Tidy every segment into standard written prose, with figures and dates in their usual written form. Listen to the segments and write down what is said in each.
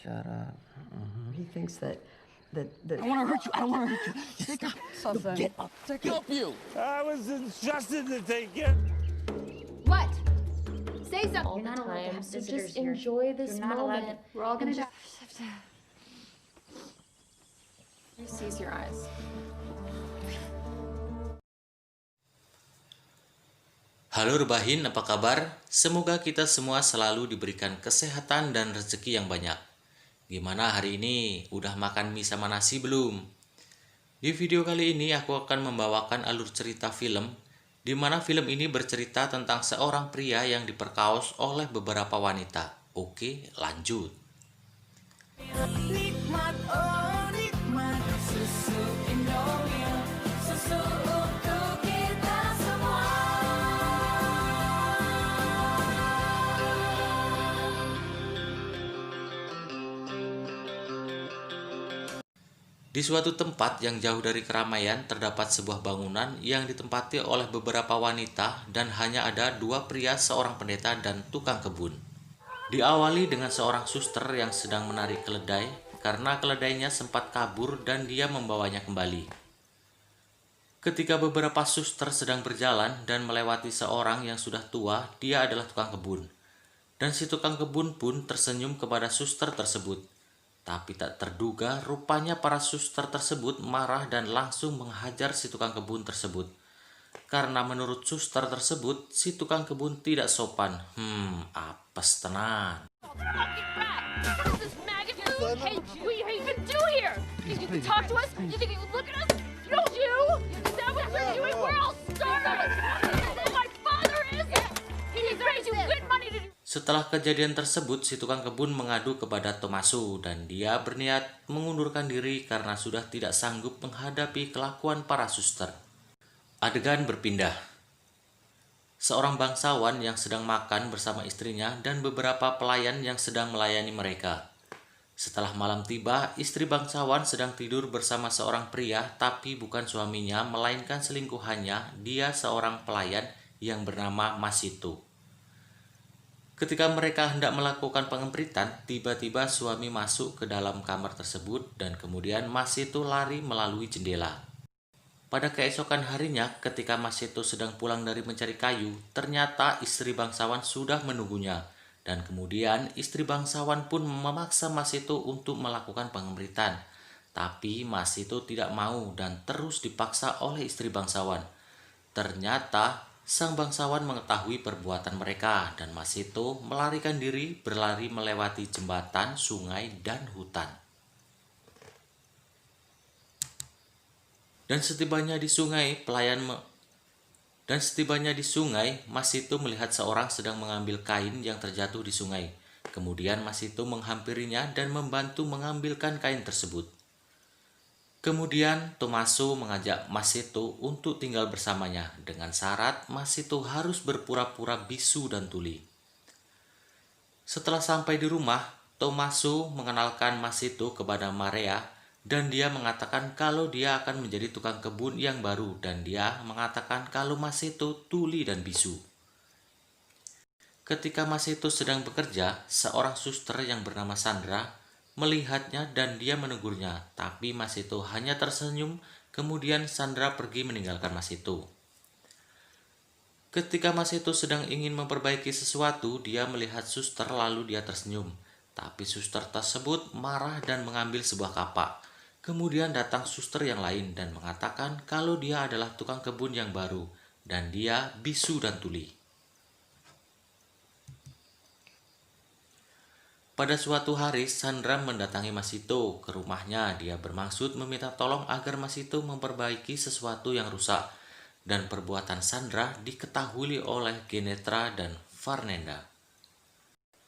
Shut up. He thinks that I don't want to hurt you. I don't want to hurt you. Take up something. Get up. Take up you. I was entrusted to take it. What? Say something. All You're the not allowed to time, have so visitors just here. enjoy this You're not allowed moment. to. We're all gonna die. He sees your eyes. Halo Rebahin, apa kabar? Semoga kita semua selalu diberikan kesehatan dan rezeki yang banyak. Gimana hari ini? Udah makan mie sama nasi belum? Di video kali ini aku akan membawakan alur cerita film, di mana film ini bercerita tentang seorang pria yang diperkaos oleh beberapa wanita. Oke, lanjut. Nikmat, oh nikmat, susu Indomil, susu untuk kita semua. Di suatu tempat yang jauh dari keramaian terdapat sebuah bangunan yang ditempati oleh beberapa wanita dan hanya ada dua pria, seorang pendeta dan tukang kebun. Diawali dengan seorang suster yang sedang menarik keledai karena keledainya sempat kabur dan dia membawanya kembali. Ketika beberapa suster sedang berjalan dan melewati seorang yang sudah tua, dia adalah tukang kebun. Dan si tukang kebun pun tersenyum kepada suster tersebut. Tapi tak terduga, rupanya para suster tersebut marah dan langsung menghajar si tukang kebun tersebut. Karena menurut suster tersebut, si tukang kebun tidak sopan. Apes tenan. Hey, what you even do here? You can talk to us? You think you can look at us? Don't you? Is that what you're doing? We're all starving. My father is. He's raised you good money to do. Setelah kejadian tersebut, si tukang kebun mengadu kepada Tomaso dan dia berniat mengundurkan diri karena sudah tidak sanggup menghadapi kelakuan para suster. Adegan berpindah. Seorang bangsawan yang sedang makan bersama istrinya dan beberapa pelayan yang sedang melayani mereka. Setelah malam tiba, istri bangsawan sedang tidur bersama seorang pria, tapi bukan suaminya, melainkan selingkuhannya, dia seorang pelayan yang bernama Masito. Ketika mereka hendak melakukan pengembritan, tiba-tiba suami masuk ke dalam kamar tersebut dan kemudian Masito lari melalui jendela. Pada keesokan harinya, ketika Masito sedang pulang dari mencari kayu, ternyata istri bangsawan sudah menunggunya. Dan kemudian istri bangsawan pun memaksa Masito untuk melakukan pengembritan. Tapi Masito tidak mau dan terus dipaksa oleh istri bangsawan. Ternyata sang bangsawan mengetahui perbuatan mereka dan Masito melarikan diri berlari melewati jembatan, sungai, dan hutan. Dan setibanya di sungai, Masito melihat seorang sedang mengambil kain yang terjatuh di sungai. Kemudian Masito menghampirinya dan membantu mengambilkan kain tersebut. Kemudian Tomaso mengajak Masito untuk tinggal bersamanya dengan syarat Masito harus berpura-pura bisu dan tuli. Setelah sampai di rumah, Tomaso mengenalkan Masito kepada Maria dan dia mengatakan kalau dia akan menjadi tukang kebun yang baru dan dia mengatakan kalau Masito tuli dan bisu. Ketika Masito sedang bekerja, seorang suster yang bernama Sandra melihatnya dan dia menegurnya, tapi Masito hanya tersenyum. Kemudian Sandra pergi meninggalkan Masito. Ketika Masito sedang ingin memperbaiki sesuatu, dia melihat suster lalu dia tersenyum. Tapi suster tersebut marah dan mengambil sebuah kapak. Kemudian datang suster yang lain dan mengatakan kalau dia adalah tukang kebun yang baru dan dia bisu dan tuli. Pada suatu hari, Sandra mendatangi Masito ke rumahnya. Dia bermaksud meminta tolong agar Masito memperbaiki sesuatu yang rusak. Dan perbuatan Sandra diketahui oleh Genetra dan Fernanda.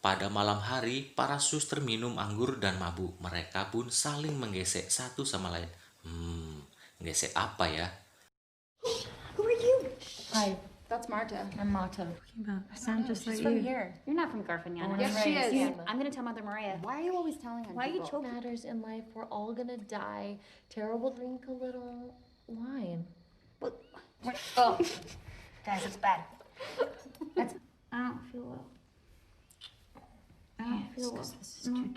Pada malam hari, para suster minum anggur dan mabuk. Mereka pun saling menggesek satu sama lain. Gesek apa ya? Who are you? Hi, That's Marta. I'm Mata. I sound just like She's from you. here. You're not from Garfaniana. Yes, she is. Yeah. I'm gonna tell Mother Maria. Why are you always telling on Why are you people? choking? Matters in life. We're all gonna die. Terrible. Drink a little wine. Oh, guys, it's bad. I don't feel well.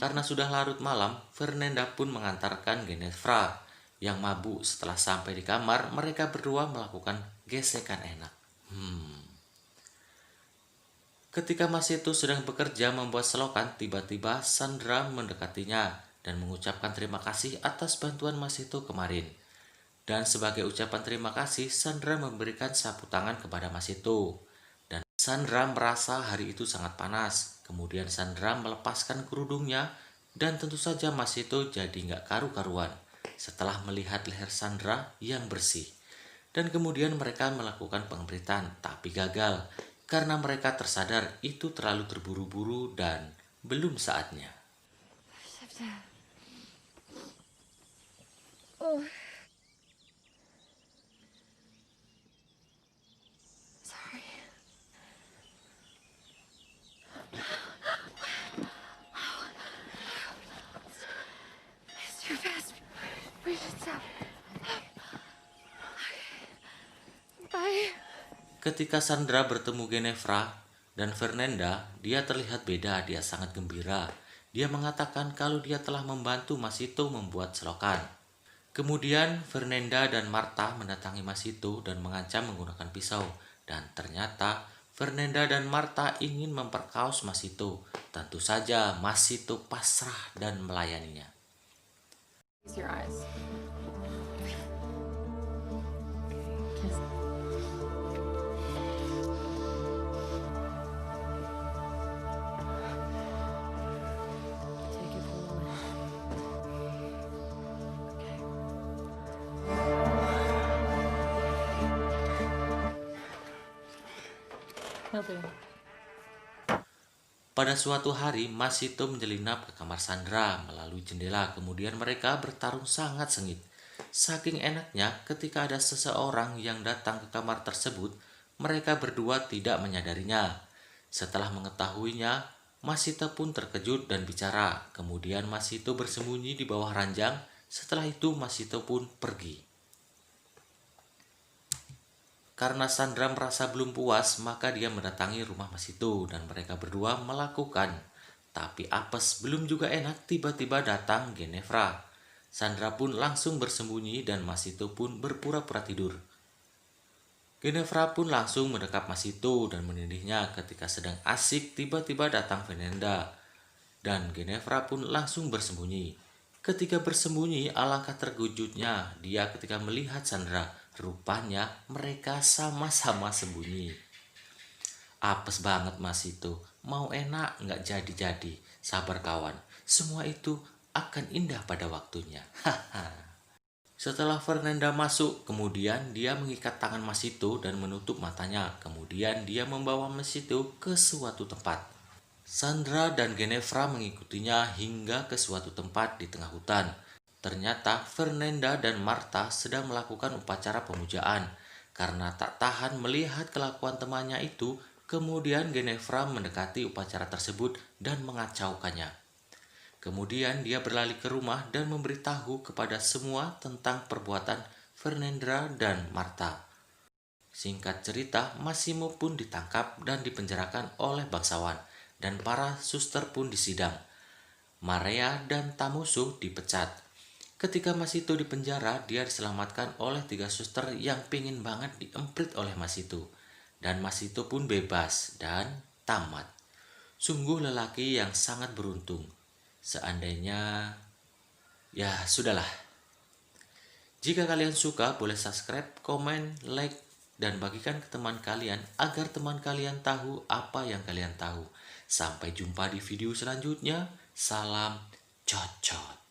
Karena sudah larut malam, Fernanda pun mengantarkan Ginevra yang mabuk. Setelah sampai di kamar, mereka berdua melakukan gesekan enak. Ketika Masito sedang bekerja membuat selokan, tiba-tiba Sandra mendekatinya dan mengucapkan terima kasih atas bantuan Masito kemarin. Dan sebagai ucapan terima kasih, Sandra memberikan sapu tangan kepada Masito. Dan Sandra merasa hari itu sangat panas. Kemudian Sandra melepaskan kerudungnya dan tentu saja Masito jadi nggak karu-karuan setelah melihat leher Sandra yang bersih. Dan kemudian mereka melakukan pengembritan, tapi gagal karena mereka tersadar itu terlalu terburu-buru dan belum saatnya. It's too fast. We should stop. Bye. Ketika Sandra bertemu Ginevra dan Fernanda, dia terlihat beda. Dia sangat gembira. Dia mengatakan kalau dia telah membantu Masito membuat selokan. Kemudian Fernanda dan Marta mendatangi Masito dan mengancam menggunakan pisau. Dan ternyata Fernanda dan Marta ingin memperkaos Masito. Tentu saja Masito pasrah dan melayaninya. Close your eyes. Take it from the left. Okay. He'll do. Pada suatu hari, Masito menyelinap ke kamar Sandra melalui jendela. Kemudian mereka bertarung sangat sengit. Saking enaknya, ketika ada seseorang yang datang ke kamar tersebut, mereka berdua tidak menyadarinya. Setelah mengetahuinya, Masito pun terkejut dan bicara. Kemudian Masito bersembunyi di bawah ranjang. Setelah itu Masito pun pergi. Karena Sandra merasa belum puas, maka dia mendatangi rumah Masito dan mereka berdua melakukan. Tapi apes belum juga enak, tiba-tiba datang Ginevra. Sandra pun langsung bersembunyi dan Masito pun berpura-pura tidur. Ginevra pun langsung mendekap Masito dan menindihnya. Ketika sedang asik, tiba-tiba datang Fernanda dan Ginevra pun langsung bersembunyi. Ketika bersembunyi, alangkah terkejutnya dia ketika melihat Sandra. Rupanya mereka sama-sama sembunyi. Apes banget Masito. Mau enak nggak jadi-jadi. Sabar kawan. Semua itu akan indah pada waktunya. Setelah Fernanda masuk, kemudian dia mengikat tangan Masito dan menutup matanya. Kemudian dia membawa Masito ke suatu tempat. Sandra dan Ginevra mengikutinya hingga ke suatu tempat di tengah hutan. Ternyata Fernanda dan Marta sedang melakukan upacara pemujaan. Karena tak tahan melihat kelakuan temannya itu, kemudian Ginevra mendekati upacara tersebut dan mengacaukannya. Kemudian dia berlari ke rumah dan memberitahu kepada semua tentang perbuatan Fernanda dan Marta. Singkat cerita, Massimo pun ditangkap dan dipenjarakan oleh bangsawan, dan para suster pun disidang. Maria dan Tamusu dipecat. Ketika Masito di penjara, dia diselamatkan oleh 3 suster yang pingin banget diemprit oleh Masito. Dan Masito pun bebas dan tamat. Sungguh lelaki yang sangat beruntung. Seandainya... ya sudahlah. Jika kalian suka, boleh subscribe, komen, like, dan bagikan ke teman kalian agar teman kalian tahu apa yang kalian tahu. Sampai jumpa di video selanjutnya. Salam cocot.